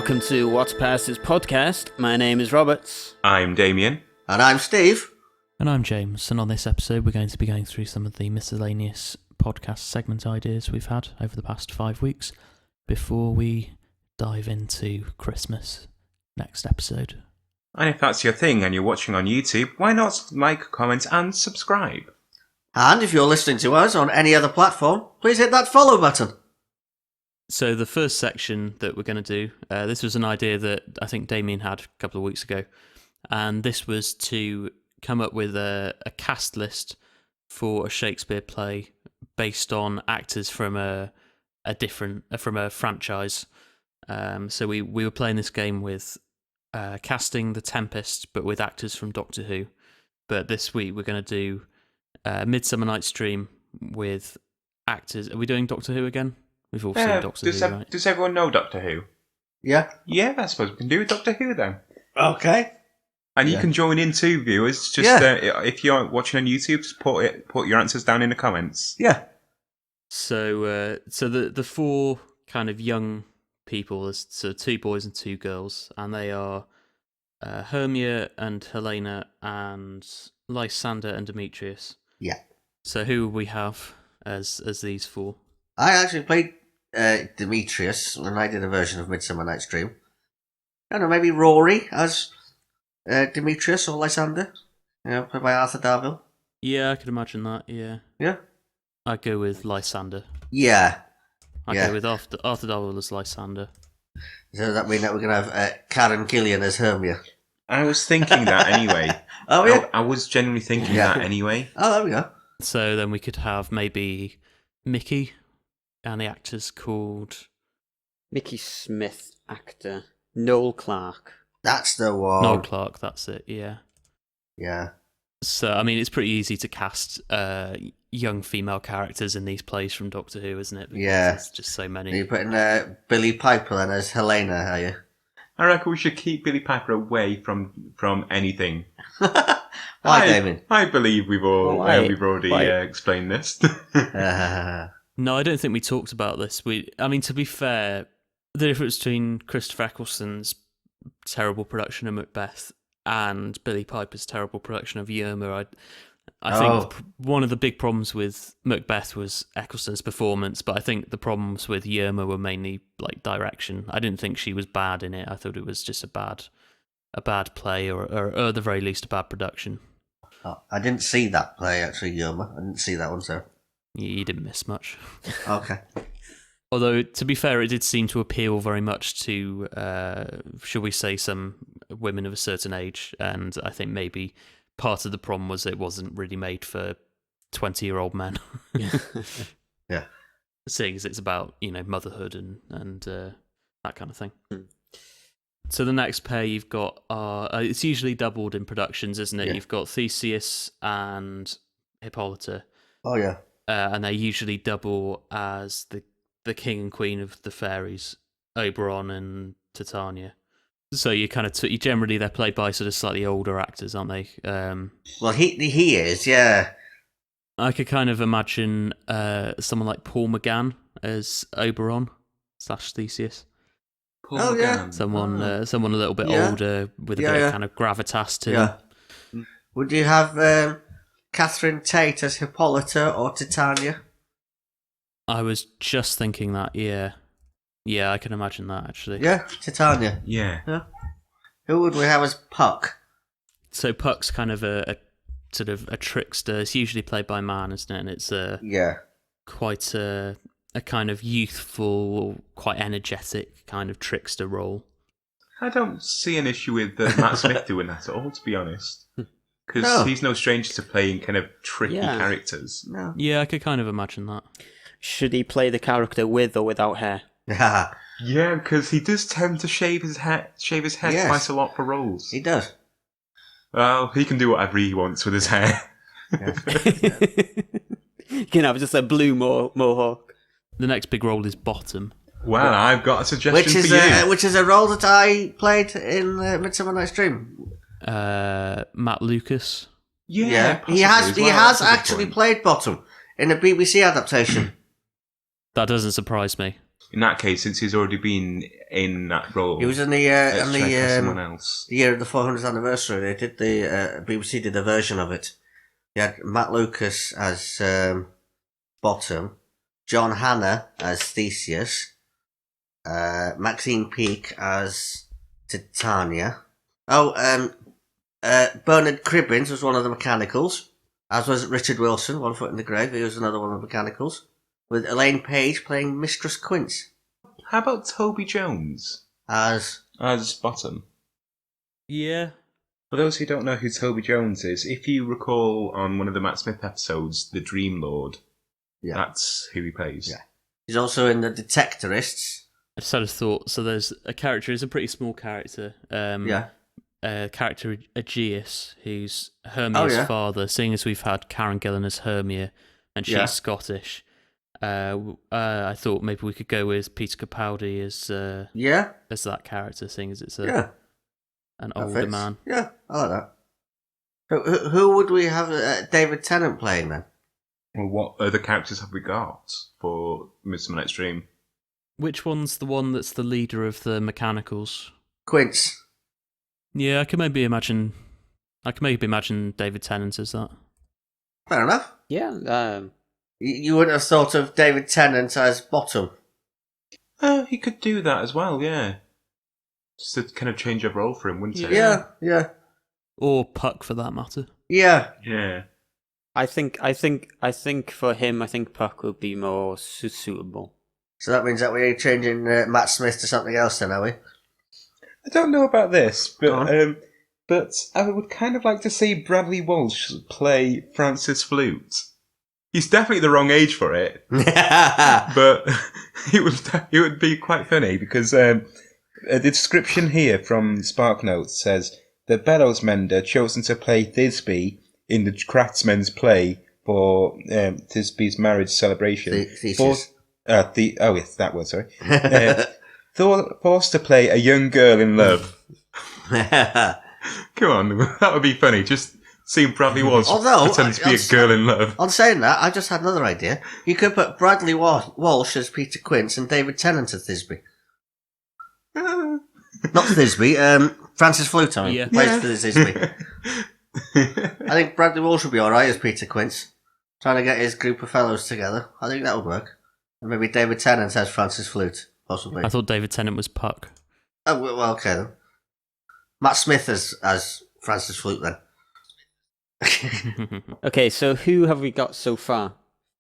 Welcome to What's Past's podcast. My name is Roberts. I'm Damian. And I'm Steve. And I'm James, and on this episode we're going to be going through some of the miscellaneous podcast segment ideas we've had over the past 5 weeks before we dive into Christmas next episode. And if that's your thing and you're watching on YouTube, why not like, comment and subscribe? And if you're listening to us on any other platform, please hit that follow button. So the first section that we're going to do, this was an idea that I think Damian had a couple of weeks ago, and this was to come up with a cast list for a Shakespeare play based on actors from a franchise. So we were playing this game with casting The Tempest, but with actors from Doctor Who. But this week we're going to do Midsummer Night's Dream with actors. Are we doing Doctor Who again? We've all seen Doctor Who, right? Does everyone know Doctor Who? Yeah. Yeah, I suppose we can do Doctor Who then. Okay. And you can join in too, viewers. Just if you're watching on YouTube, just put your answers down in the comments. Yeah. So the four kind of young people, there's so 2 boys and 2 girls, and they are Hermia and Helena and Lysander and Demetrius. Yeah. So who we have as these 4? I actually played Demetrius when I did a version of Midsummer Night's Dream. I don't know, maybe Rory as Demetrius or Lysander. Played by Arthur Darvill. Yeah, I could imagine that, yeah. Yeah? I'd go with Lysander. Yeah. I'd go with Arthur Darvill as Lysander. So does that mean that we're going to have Karen Gillian as Hermia? I was thinking that anyway. Oh, yeah? I was genuinely thinking that anyway. Oh, there we go. So then we could have maybe Mickey, and the actor's called... Mickey Smith, actor. Noel Clarke. That's the one. Noel Clarke, that's it, yeah. Yeah. So, I mean, it's pretty easy to cast young female characters in these plays from Doctor Who, isn't it? Because there's just so many. Are you putting Billy Piper then as Helena, are you? I reckon we should keep Billy Piper away from anything. Why, Damien? I believe we've already explained this. No, I don't think we talked about this. I mean, to be fair, the difference between Christopher Eccleston's terrible production of Macbeth and Billy Piper's terrible production of Yerma, I think one of the big problems with Macbeth was Eccleston's performance, but I think the problems with Yerma were mainly like direction. I didn't think she was bad in it. I thought it was just a bad play, or at the very least a bad production. Oh, I didn't see that play actually, Yerma. I didn't see that one, so You didn't miss much. Okay. Although, to be fair, it did seem to appeal very much to, shall we say, some women of a certain age, and I think maybe part of the problem was it wasn't really made for 20-year-old men. Yeah. Seeing as it's about, motherhood and that kind of thing. So the next pair you've got it's usually doubled in productions, isn't it? Yeah. You've got Theseus and Hippolyta. Oh, yeah. And they usually double as the king and queen of the fairies, Oberon and Titania. So you kind of generally they're played by sort of slightly older actors, aren't they? Well, he is, yeah. I could kind of imagine someone like Paul McCann as Oberon / Theseus. Oh, yeah. Someone a little bit older with a bit of kind of gravitas to them. Would you have Catherine Tate as Hippolyta or Titania? I was just thinking that, yeah. Yeah, I can imagine that, actually. Yeah, Titania. Yeah. Who would we have as Puck? So Puck's kind of a sort of a trickster. It's usually played by a man, isn't it? And it's quite a kind of youthful, quite energetic kind of trickster role. I don't see an issue with Matt Smith doing that at all, to be honest. Because he's no stranger to playing kind of tricky characters. No. Yeah, I could kind of imagine that. Should he play the character with or without hair? Yeah, because he does tend to shave his head quite a lot for roles. He does. Well, he can do whatever he wants with his hair. You can have just a blue mohawk. The next big role is Bottom. Well, I've got a suggestion for you. Which is a role that I played in Midsummer Night's Dream. Matt Lucas. Yeah, he has actually played Bottom in a BBC adaptation. That doesn't surprise me. in that case, since he's already been in that role, He was in someone else. the year of the 400th anniversary. They did BBC did a version of it. You had Matt Lucas as Bottom, John Hannah as Theseus, Maxine Peake as Titania. Bernard Cribbins was one of the mechanicals, as was Richard Wilson, One Foot in the Grave. He was another one of the mechanicals, with Elaine Page playing Mistress Quince. How about Toby Jones As Bottom? Yeah. For those who don't know who Toby Jones is, if you recall on one of the Matt Smith episodes, The Dream Lord, that's who he plays. Yeah. He's also in The Detectorists. I just had a thought. So there's a character, he's a pretty small character. Character Aegeus, who's Hermia's father, seeing as we've had Karen Gillan as Hermia, and she's Scottish. I thought maybe we could go with Peter Capaldi as that character, seeing as it's an older man. Yeah, I like that. Who would we have David Tennant playing then? Well, what other characters have we got for Midsummer Night's Dream? Which one's the one that's the leader of the mechanicals? Quince. Yeah, I can maybe imagine David Tennant as that. Fair enough. Yeah. You wouldn't have thought of David Tennant as Bottom. He could do that as well, yeah. Just to kind of change of role for him, wouldn't it? Yeah. Or Puck, for that matter. Yeah. Yeah. I think for him, I think Puck would be more suitable. So that means that we're changing Matt Smith to something else then, are we? I don't know about this, but I would kind of like to see Bradley Walsh play Francis Flute. He's definitely the wrong age for it, but it would be quite funny because the description here from SparkNotes says the bellows mender chosen to play Thisbe in the craftsman's play for Thisbe's marriage celebration. Forced to play a young girl in love. Come on, that would be funny. Just seeing Bradley Walsh pretending to be a girl in love. On saying that, I just had another idea. You could put Bradley Walsh as Peter Quince and David Tennant as Thisbe. Not Thisbe, Francis Flute, I mean. Plays for Thisbe. I think Bradley Walsh would be alright as Peter Quince, trying to get his group of fellows together. I think that would work. And maybe David Tennant as Francis Flute, possibly. I thought David Tennant was Puck. Oh, well, okay then. Matt Smith as Francis Flute then. Okay, so who have we got so far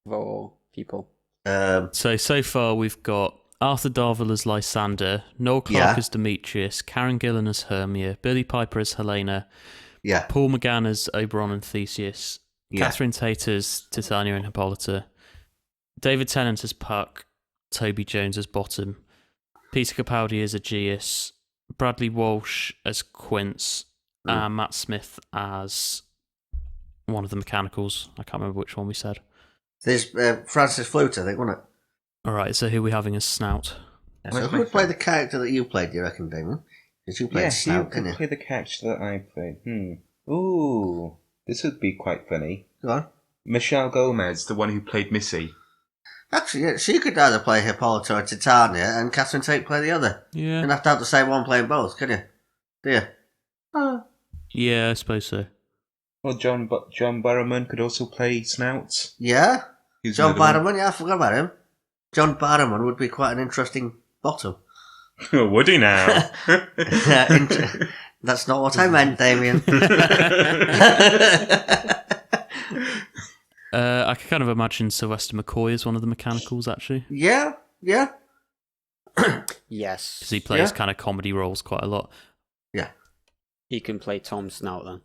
for people? So far we've got Arthur Darvill as Lysander, Noel Clarke as Demetrius, Karen Gillan as Hermia, Billy Piper as Helena, Paul McGann as Oberon and Theseus, Catherine Tate as Titania and Hippolyta, David Tennant as Puck, Toby Jones as Bottom, Peter Capaldi as Aegeus, Bradley Walsh as Quince, and Matt Smith as one of the mechanicals. I can't remember which one we said. There's Francis Flute, I think, wasn't it? Alright, so who are we having as Snout? So who would play the character that you played, do you reckon, Damon? Because you played Snout, didn't you? Play the character that I played. Ooh, this would be quite funny. Go on. Michelle Gomez, the one who played Missy. Actually, yeah, she could either play Hippolyta or Titania, and Catherine Tate play the other. Yeah. You don't have to have the same one playing both, can you? Do you? Yeah, I suppose so. Well, John Barrowman could also play Snout. Yeah? John Barrowman, I forgot about him. John Barrowman would be quite an interesting Bottom. Would he now? That's not what I meant, Damian. I can kind of imagine Sylvester McCoy as one of the mechanicals, actually. Yeah. Yes. Because he plays kind of comedy roles quite a lot. Yeah. He can play Tom Snout then.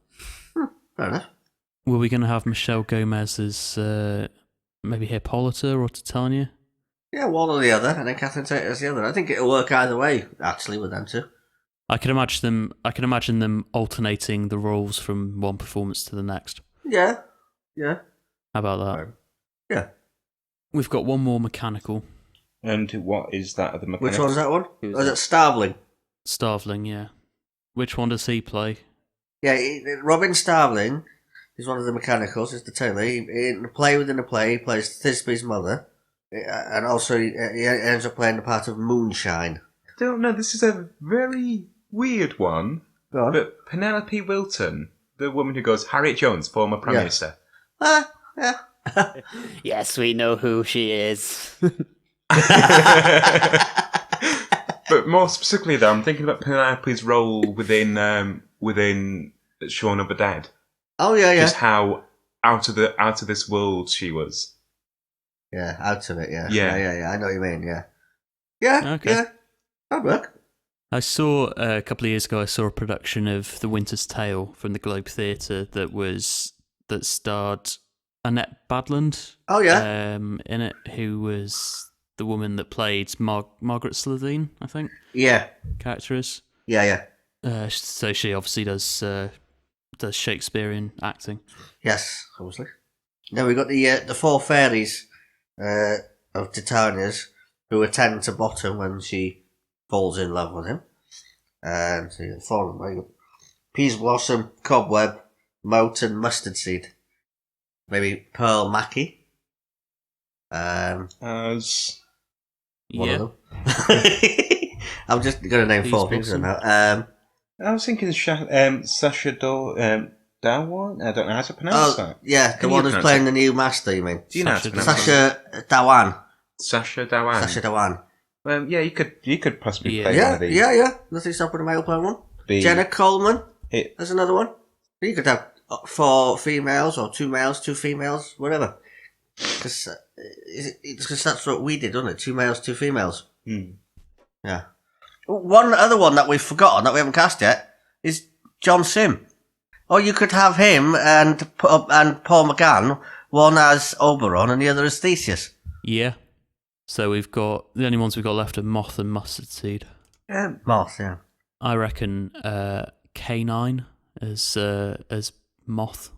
Fair enough. Were we going to have Michelle Gomez as maybe Hippolyta or Titania? Yeah, one or the other, and then Catherine Tate as the other. I think it'll work either way, actually, with them two. I can imagine them alternating the roles from one performance to the next. Yeah. How about that? Yeah. We've got one more mechanical. And what is that other mechanical? Which one's that one? Is it Starveling? Starveling, yeah. Which one does he play? Yeah, Robin Starveling is one of the mechanicals, is the tailor. In a play within a play, he plays Thisbe's mother, And also, he ends up playing the part of Moonshine. I don't know, this is a very weird one. Go on. But Penelope Wilton, the woman who goes, Harriet Jones, former Prime Minister. Yeah. Yes, we know who she is. But more specifically, though, I'm thinking about Penelope's role within Shaun of the Dead. Oh yeah. Just how out of this world she was. Yeah, out of it. Yeah. Yeah. I know what you mean. Yeah. Yeah. Okay. Yeah. That'd work. I saw a couple of years ago. I saw a production of The Winter's Tale from the Globe Theatre that starred Annette Badland. Oh yeah. In it, who was the woman that played Margaret Slitheen, I think. Yeah. Character is. Yeah. So she obviously does Shakespearean acting. Yes, obviously. Now we've got the four fairies of Titania's who attend to Bottom when she falls in love with him. And so you four of them. Peas Blossom, Cobweb, Moat, and Mustard Seed. Maybe Pearl Mackie. As One of them. I'm just going to name Peas four things Blossom. now. I was thinking Sasha Dawan. I don't know how to pronounce that. Yeah, the Can one you who's pronounce playing it? the new master, you mean? Do you know how to pronounce Sasha Dawan. Sasha Dawan. Sasha Dawan. Yeah, you could possibly Yeah. play one of these. Yeah. Nothing stopping a male playing one. Be- Jenna Coleman. It- There's another one. You could have 4 females or 2 males, 2 females, whatever. Because that's what we did, wasn't it? 2 males, 2 females. Yeah. One other one that we've forgotten that we haven't cast yet is John Sim. Or you could have him and Paul McCann, one as Oberon and the other as Theseus. Yeah. So we've got the only ones we've got left are Moth and Mustard Seed. Moth, yeah. I reckon K9 as Moth.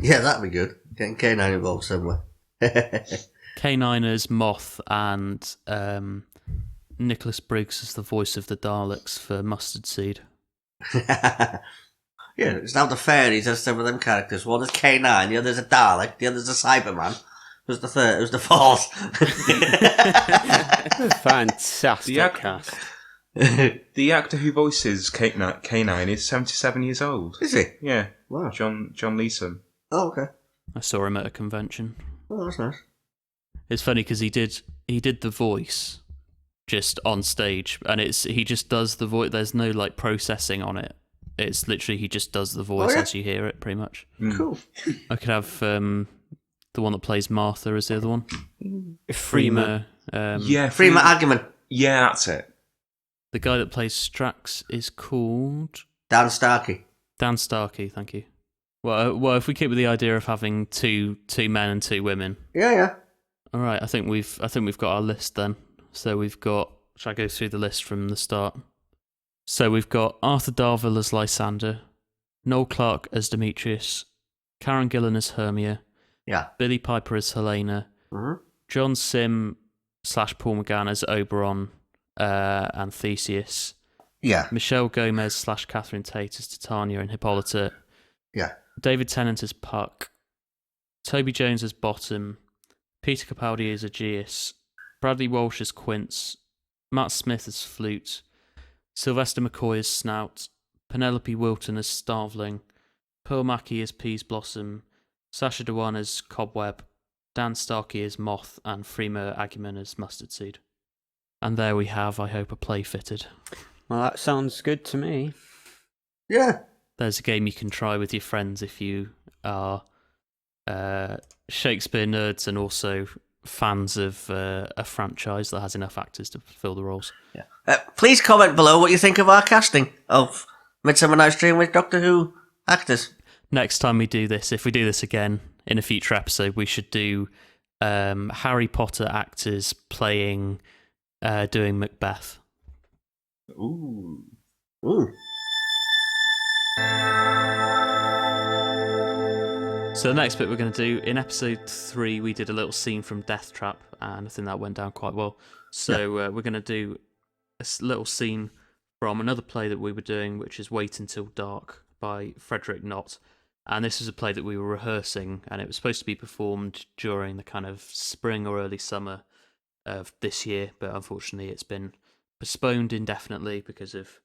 Yeah, that'd be good. Getting K9 involved somewhere. K9 as Moth and Nicholas Briggs as the voice of the Daleks for Mustard Seed. Yeah, it's now the fairies as some of them characters. One is K9, the other's a Dalek, the other's a Cyberman. Who's the third? Who's the fourth? Fantastic The cast. The actor who voices K9 is 77 years old. Is he? Yeah. Wow. John Leeson. Oh, okay. I saw him at a convention. Oh, that's nice. It's funny because he did the voice just on stage, and he just does the voice. There's no like processing on it. It's literally he just does the voice as you hear it, pretty much. Cool. I could have the one that plays Martha as the other one. Freema. Yeah. Freema Agyeman. Yeah, that's it. The guy that plays Strax is called Dan Starkey. Dan Starkey. Thank you. Well, if we keep with the idea of having two men and 2 women. Yeah. All right, I think we've got our list then. So we've got. Shall I go through the list from the start? So we've got Arthur Darvill as Lysander, Noel Clarke as Demetrius, Karen Gillan as Hermia, Yeah. Billy Piper as Helena, Mm-hmm. John Sim / Paul McGann as Oberon and Theseus, Yeah. Michelle Gomez / Catherine Tate as Titania and Hippolyta, Yeah. David Tennant as Puck, Toby Jones as Bottom, Peter Capaldi as Aegeus, Bradley Walsh as Quince, Matt Smith as Flute, Sylvester McCoy as Snout, Penelope Wilton as Starveling, Pearl Mackie as Peas Blossom, Sasha Dewan as Cobweb, Dan Starkey as Moth, and Freema Agyeman as Mustard Seed. And there we have, I hope, a play fitted. Well, that sounds good to me. Yeah. There's a game you can try with your friends if you are Shakespeare nerds and also fans of a franchise that has enough actors to fill the roles. Yeah. Please comment below what you think of our casting of Midsummer Night's Dream with Doctor Who actors. Next time we do this, if we do this again in a future episode, we should do Harry Potter actors doing Macbeth. Ooh. Ooh. So the next bit we're going to do, in episode 3, we did a little scene from Death Trap, and I think that went down quite well. So we're going to do a little scene from another play that we were doing, which is Wait Until Dark by Frederick Knott. And this is a play that we were rehearsing, and it was supposed to be performed during the kind of spring or early summer of this year, but unfortunately it's been postponed indefinitely because of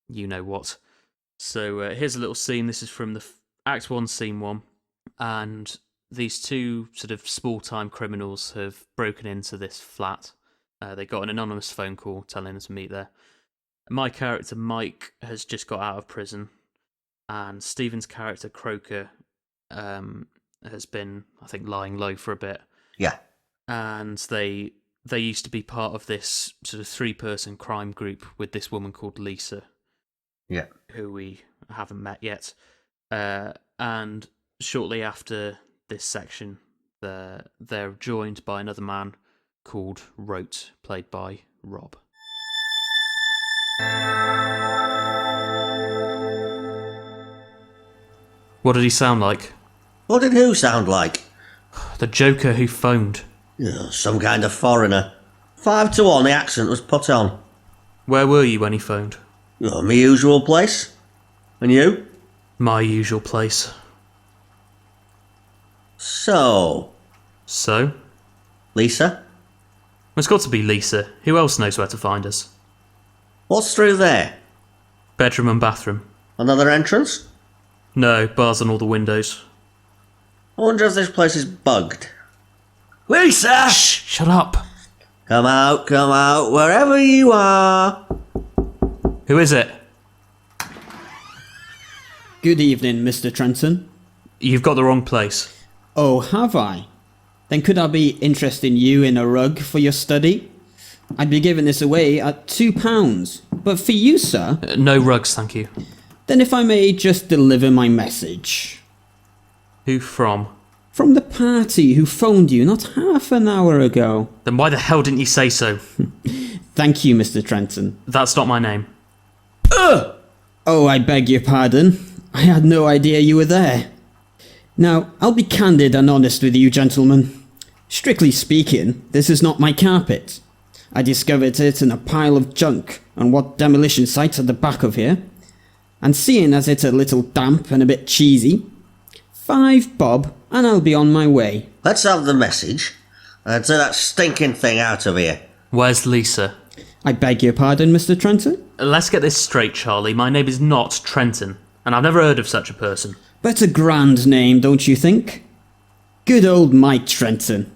you know what. So here's a little scene. This is from the Act 1, Scene 1, and these two sort of small-time criminals have broken into this flat. They got an anonymous phone call telling them to meet there. My character, Mike, has just got out of prison, and Stephen's character, Croker, has been, I think, lying low for a bit. Yeah. And they used to be part of this sort of 3-person crime group with this woman called Lisa. Yeah. Who we haven't met yet. And shortly after this section, they're joined by another man called Rote, played by Rob. What did he sound like? What did who sound like? The Joker who phoned. Some kind of foreigner. 5 to 1 the accent was put on. Where were you when he phoned? My usual place. And you? My usual place. So? Lisa? It's got to be Lisa. Who else knows where to find us? What's through there? Bedroom and bathroom. Another entrance? No, bars on all the windows. I wonder if this place is bugged. Lisa! Shh! Shut up! Come out, wherever you are. Who is it? Good evening, Mr. Trenton. You've got the wrong place. Oh, have I? Then could I be interesting you in a rug for your study? I'd be giving this away at £2. But for you, sir... No rugs, thank you. Then if I may just deliver my message. Who from? From the party who phoned you not half an hour ago. Then why the hell didn't you say so? Thank you, Mr. Trenton. That's not my name. Ugh! Oh, I beg your pardon. I had no idea you were there. Now, I'll be candid and honest with you, gentlemen. Strictly speaking, this is not my carpet. I discovered it in a pile of junk on what demolition site at the back of here. And seeing as it's a little damp and a bit cheesy, 5 bob and I'll be on my way. Let's have the message. And take that stinking thing out of here. Where's Lisa? I beg your pardon, Mr. Trenton? Let's get this straight, Charlie. My name is not Trenton, and I've never heard of such a person. But a grand name, don't you think? Good old Mike Trenton.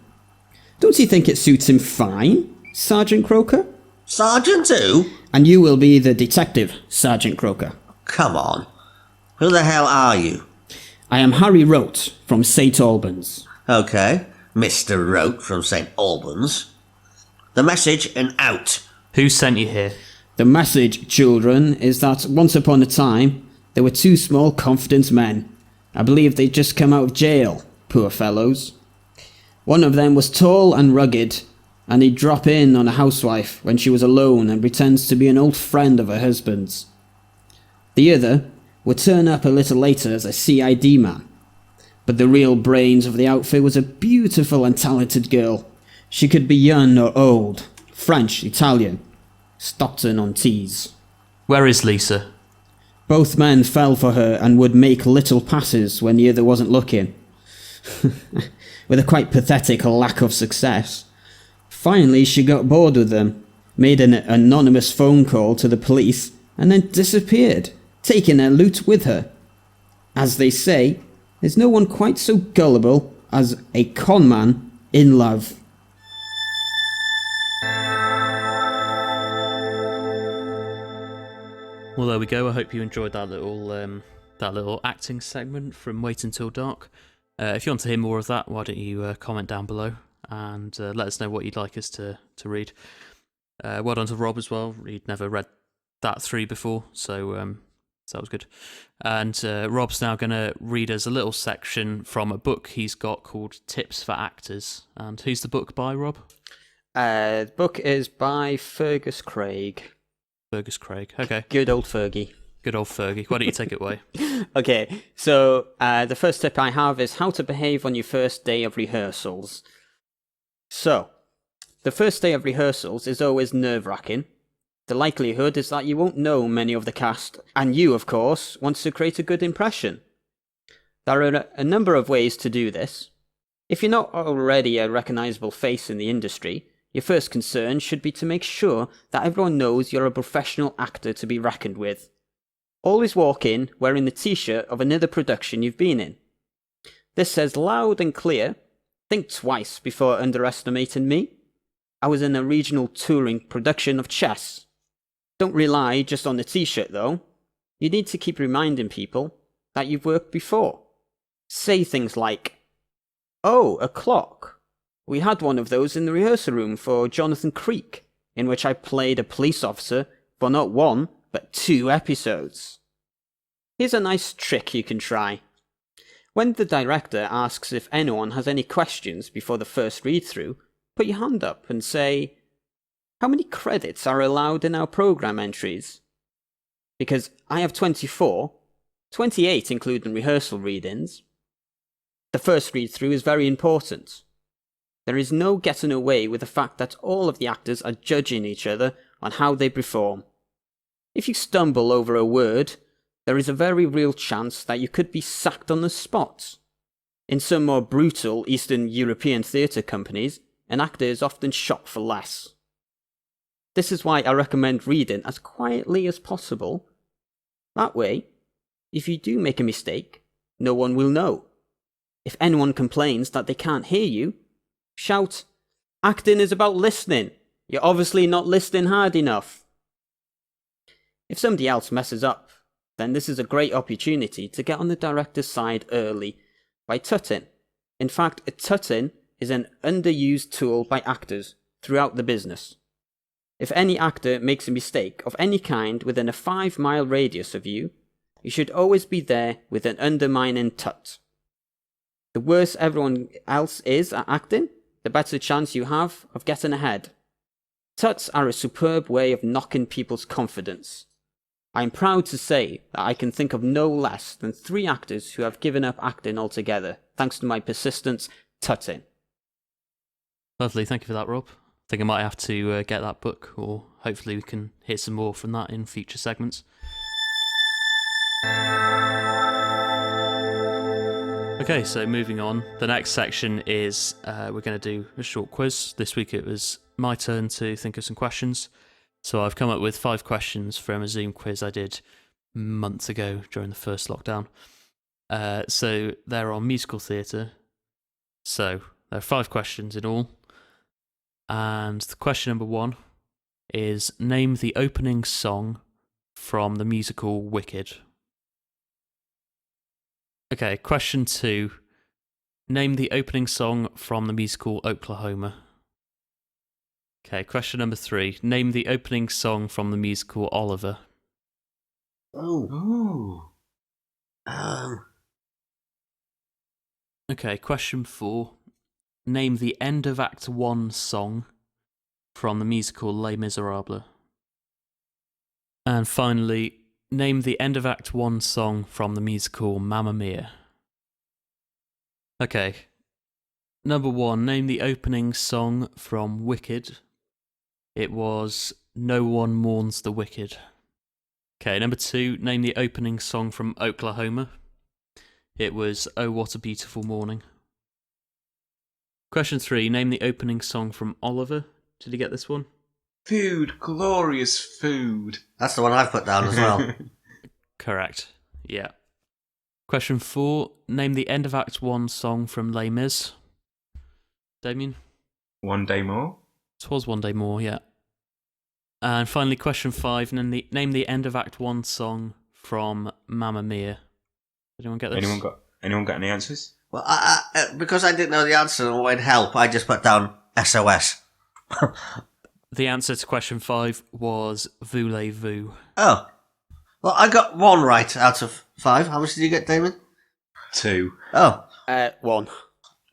Don't you think it suits him fine, Sergeant Croker? Sergeant who? And you will be the detective, Sergeant Croker. Come on. Who the hell are you? I am Harry Rote from St. Albans. Okay, Mr. Rote from St. Albans. The message and out. Who sent you here? The message, children, is that once upon a time, there were 2 small confident men. I believe they'd just come out of jail, poor fellows. One of them was tall and rugged, and he'd drop in on a housewife when she was alone and pretends to be an old friend of her husband's. The other would turn up a little later as a CID man. But the real brains of the outfit was a beautiful and talented girl. She could be young or old, French, Italian, Stockton-on-Tees. Where is Lisa? Both men fell for her and would make little passes when the other wasn't looking. With a quite pathetic lack of success. Finally, she got bored with them, made an anonymous phone call to the police, and then disappeared, taking their loot with her. As they say, there's no one quite so gullible as a con man in love. Well, there we go. I hope you enjoyed that little acting segment from Wait Until Dark. If you want to hear more of that, why don't you comment down below and let us know what you'd like us to read. Well done to Rob as well. He'd never read that 3 before, so that was good. And Rob's now going to read us a little section from a book he's got called Tips for Actors. And who's the book by, Rob? The book is by Fergus Craig. Fergus Craig. Okay. Good old Fergie. Good old Fergie. Why don't you take it away? Okay, so the first tip I have is how to behave on your first day of rehearsals. So, the first day of rehearsals is always nerve-wracking. The likelihood is that you won't know many of the cast, and you, of course, want to create a good impression. There are a number of ways to do this. If you're not already a recognisable face in the industry, your first concern should be to make sure that everyone knows you're a professional actor to be reckoned with. Always walk in wearing the t-shirt of another production you've been in. This says loud and clear, think twice before underestimating me. I was in a regional touring production of chess. Don't rely just on the t-shirt though. You need to keep reminding people that you've worked before. Say things like, "Oh, a clock. We had one of those in the rehearsal room for Jonathan Creek, in which I played a police officer for not one, but 2 episodes." Here's a nice trick you can try. When the director asks if anyone has any questions before the first read-through, put your hand up and say, "How many credits are allowed in our program entries?" Because I have 24, 28 including rehearsal read-ins. The first read-through is very important. There is no getting away with the fact that all of the actors are judging each other on how they perform. If you stumble over a word, there is a very real chance that you could be sacked on the spot. In some more brutal Eastern European theatre companies, an actor is often shot for less. This is why I recommend reading as quietly as possible. That way, if you do make a mistake, no one will know. If anyone complains that they can't hear you, shout, "Acting is about listening. You're obviously not listening hard enough." If somebody else messes up, then this is a great opportunity to get on the director's side early by tutting. In fact, a tutting is an underused tool by actors throughout the business. If any actor makes a mistake of any kind within a 5-mile radius of you, you should always be there with an undermining tut. The worse everyone else is at acting, the better chance you have of getting ahead. Tuts are a superb way of knocking people's confidence. I am proud to say that I can think of no less than 3 actors who have given up acting altogether, thanks to my persistent tutting. Lovely, thank you for that, Rob. I think I might have to get that book, or hopefully we can hear some more from that in future segments. Okay, so moving on. The next section is we're going to do a short quiz. This week it was my turn to think of some questions. So I've come up with 5 questions from a Zoom quiz I did months ago during the first lockdown. So they're on musical theatre. So there are 5 questions in all. And the question number 1 is, name the opening song from the musical Wicked. Okay, question 2. Name the opening song from the musical Oklahoma. Okay, question number 3. Name the opening song from the musical Oliver. Oh. Okay, question 4. Name the end of Act 1 song from the musical Les Miserables. And finally, name the end of Act 1 song from the musical Mamma Mia. Okay. Number 1, name the opening song from Wicked. It was No One Mourns the Wicked. Okay, number 2, name the opening song from Oklahoma. It was Oh What a Beautiful Morning. Question 3, name the opening song from Oliver. Did you get this one? Food, glorious food. That's the one I've put down as well. Correct. Yeah. Question 4, name the end of Act 1 song from Les Mis. Damian? One Day More. It was One Day More, yeah. And finally, question 5, name the end of Act 1 song from Mamma Mia. Did anyone get this? Anyone got any answers? Well, because I didn't know the answer and wanted help, I just put down SOS. The answer to question 5 was Voulez-vous. Oh. Well, I got 1 right out of 5. How much did you get, Damien? 2. Oh. 1.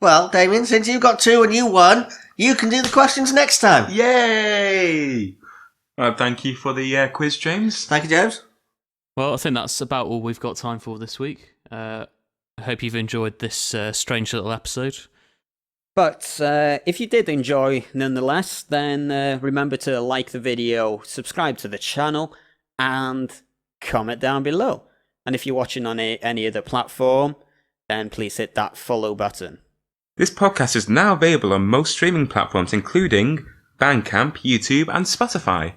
Well, Damien, since you got 2 and you won, you can do the questions next time. Yay! Thank you for the quiz, James. Thank you, James. Well, I think that's about all we've got time for this week. I hope you've enjoyed this strange little episode. But if you did enjoy nonetheless, then remember to like the video, subscribe to the channel, and comment down below. And if you're watching on any other platform, then please hit that follow button. This podcast is now available on most streaming platforms, including Bandcamp, YouTube, and Spotify.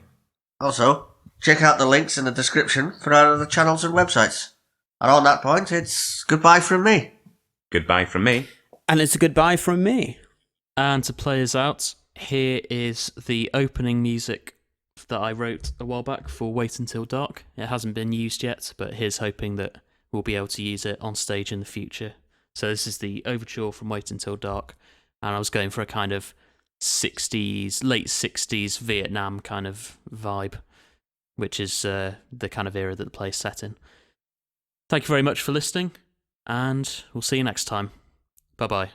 Also, check out the links in the description for our other channels and websites. And on that point, it's goodbye from me. Goodbye from me. And it's a goodbye from me. And to play us out, here is the opening music that I wrote a while back for Wait Until Dark. It hasn't been used yet, but here's hoping that we'll be able to use it on stage in the future. So this is the overture from Wait Until Dark, and I was going for a kind of 60s, late 60s Vietnam kind of vibe, which is the kind of era that the play's set in. Thank you very much for listening, and we'll see you next time. Bye-bye.